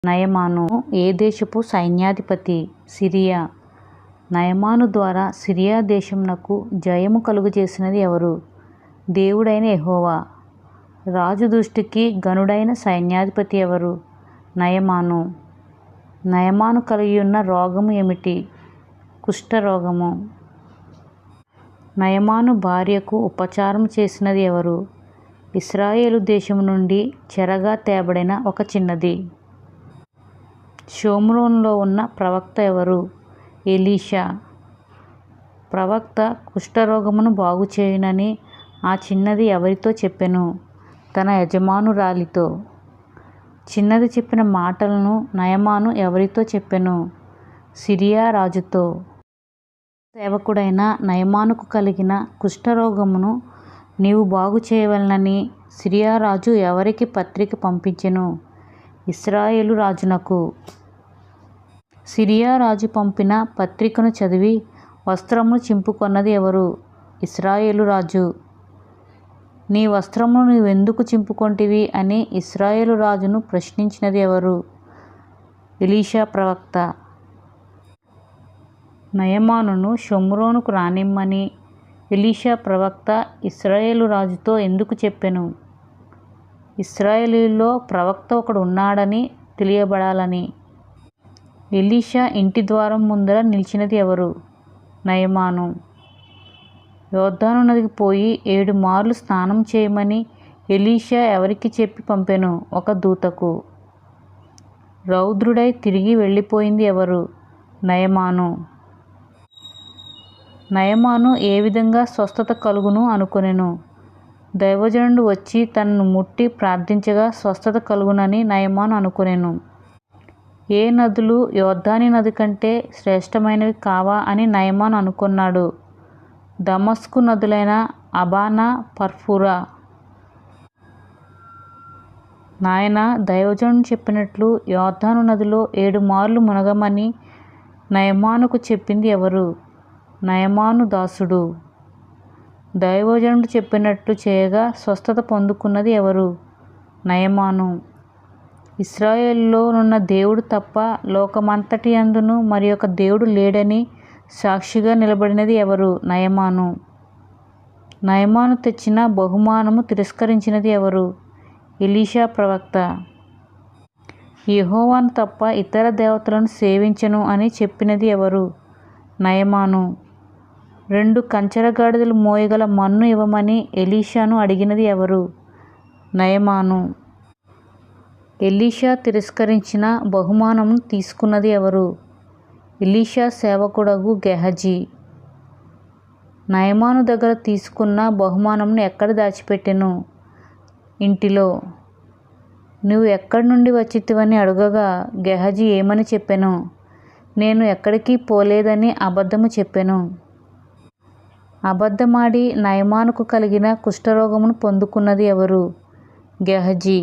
నయమాను ఏ దేశపు సైన్యాధిపతి? సిరియా. నయమాను ద్వారా సిరియా దేశమునకు జయము కలుగజేసినది ఎవరు? దేవుడైన యెహోవా. రాజు దృష్టికి ఘనుడైన సైన్యాధిపతి ఎవరు? నయమాను. నయమాను కలిగియున్న రోగము ఏమిటి? కుష్ఠరోగము. నయమాను భార్యకు ఉపచారం చేసినది ఎవరు? ఇశ్రాయేలు దేశము నుండి చెరగా తేబడిన ఒక చిన్నది. షోమ్రోనులో ఉన్న ప్రవక్త ఎవరు? ఎలీషా. ప్రవక్త కుష్ఠరోగమును బాగుచేయునని ఆ చిన్నది ఎవరితో చెప్పెను? తన యజమానురాలితో. చిన్నది చెప్పిన మాటలను నయమాను ఎవరితో చెప్పెను? సిరియా రాజుతో. సేవకుడైన నయమానుకు కలిగిన కుష్ఠరోగమును నీవు బాగు చేయవలెనని సిరియా రాజు ఎవరికి పత్రిక పంపించెను? ఇశ్రాయేలు రాజునకు. సిరియా రాజు పంపిన పత్రికను చదివి వస్త్రమును చింపుకొన్నది ఎవరు? ఇశ్రాయేలు రాజు. నీ వస్త్రమును నీవెందుకు చింపుకొంటివి అని ఇశ్రాయేలు రాజును ప్రశ్నించినది ఎవరు? ఎలీషా ప్రవక్త. నయమానును షోమ్రోనుకు రానిమ్మని ఎలీషా ప్రవక్త ఇశ్రాయేలు రాజుతో ఎందుకు చెప్పెను? ఇశ్రాయేలీయుల్లో ప్రవక్త ఒకడు ఉన్నాడని తెలియబడాలని. ఎలీషా ఇంటి ద్వారం ముందర నిలిచినది ఎవరు? నయమాను. యోర్దాను నదికి పోయి 7 మార్లు స్నానం చేయమని ఎలీషా ఎవరికి చెప్పి పంపెను? ఒక దూతకు. రౌద్రుడై తిరిగి వెళ్ళిపోయింది ఎవరు? నయమాను. నయమాను ఏ విధంగా స్వస్థత కలుగును అనుకొనెను? దైవజనుడు వచ్చి తనను ముట్టి ప్రార్థించగా స్వస్థత కలుగునని నయమాను అనుకొనెను. ఏ నదులు యోర్దాను నది కంటే శ్రేష్టమైనవి కావా అని నయమాను అనుకొన్నాడు. దమస్కు నదులైన అబానా, ఫర్ఫూరా. నాయనా, దైవజనుడు చెప్పినట్లు యోర్దాను నదిలో 7 మార్లు మునగమని నయమానుకు చెప్పింది ఎవరు? నయమాను దాసుడు. దైవజనుడు చెప్పినట్లు చేయగా స్వస్థత పొందుకున్నది ఎవరు? నయమాను. ఇశ్రాయేలులో నున్న దేవుడు తప్ప లోకమంతటి యందును మరి ఒక దేవుడు లేడని సాక్షిగా నిలబడినది ఎవరు? నయమాను. నయమాను తెచ్చిన బహుమానము తిరస్కరించినది ఎవరు? ఎలీషా ప్రవక్త. యెహోవాను తప్ప ఇతర దేవతలను సేవించను అని చెప్పినది ఎవరు? నయమాను. 2 కంచర గాడిదలు మోయగల మన్ను ఇవ్వమని ఎలీషాను అడిగినది ఎవరు? నయమాను. ఎలీషా తిరస్కరించిన బహుమానమును తీసుకున్నది ఎవరు? ఎలీషా సేవకుడగు గెహజీ. నయమాను దగ్గర తీసుకున్న బహుమానమును ఎక్కడ దాచిపెట్టెను? ఇంటిలో. నువ్వు ఎక్కడి నుండి వచ్చితివని అడుగగా గెహజీ ఏమని చెప్పెను? నేను ఎక్కడికి పోలేదని అబద్ధము చెప్పెను. అబద్ధమాడి నయమానుకు కలిగిన కుష్ఠరోగమును పొందుకున్నది ఎవరు? గెహజీ.